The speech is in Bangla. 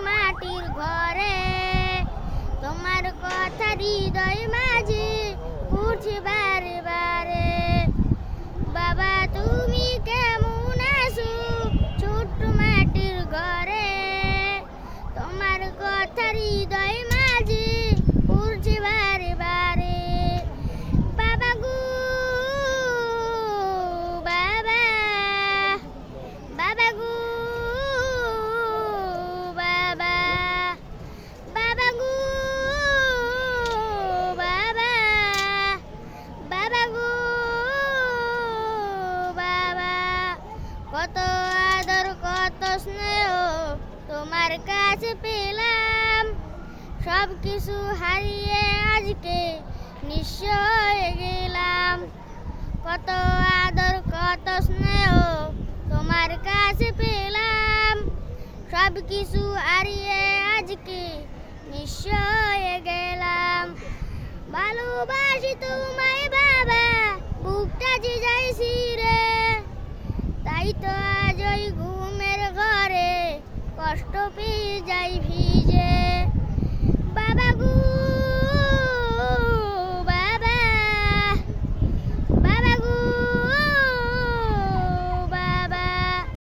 মাটির ঘরে। তোমার কথা হৃদয় মাঝে উঠছে বারে বারে। বাবা তুমি কেমন আছো ছোট্ট মাটির ঘরে? তোমার কথা হৃদয় মাঝে উঠছে বারে বারে। বাবা গো বাবা, বাবা গো বাবা, বাবা গো বাবা, বাবা গো বাবা। কত আদর কত স্নেহ তোমার কাছে পেলাম, সব কিছু হারিয়ে আজকে নিঃস্ব হয়ে গেলাম। কত আদর কত স্নেহ তোমার কাছে পেলাম, সব কিছু হারিয়ে আজকে নিঃস্ব হয়ে গেলাম। ভালোবাসি তোমায় বাবা, বুকটা যে যাইছি রে, তাই তো আজ ওই ঘুমের ঘরে কষ্ট পেয়ে যাই।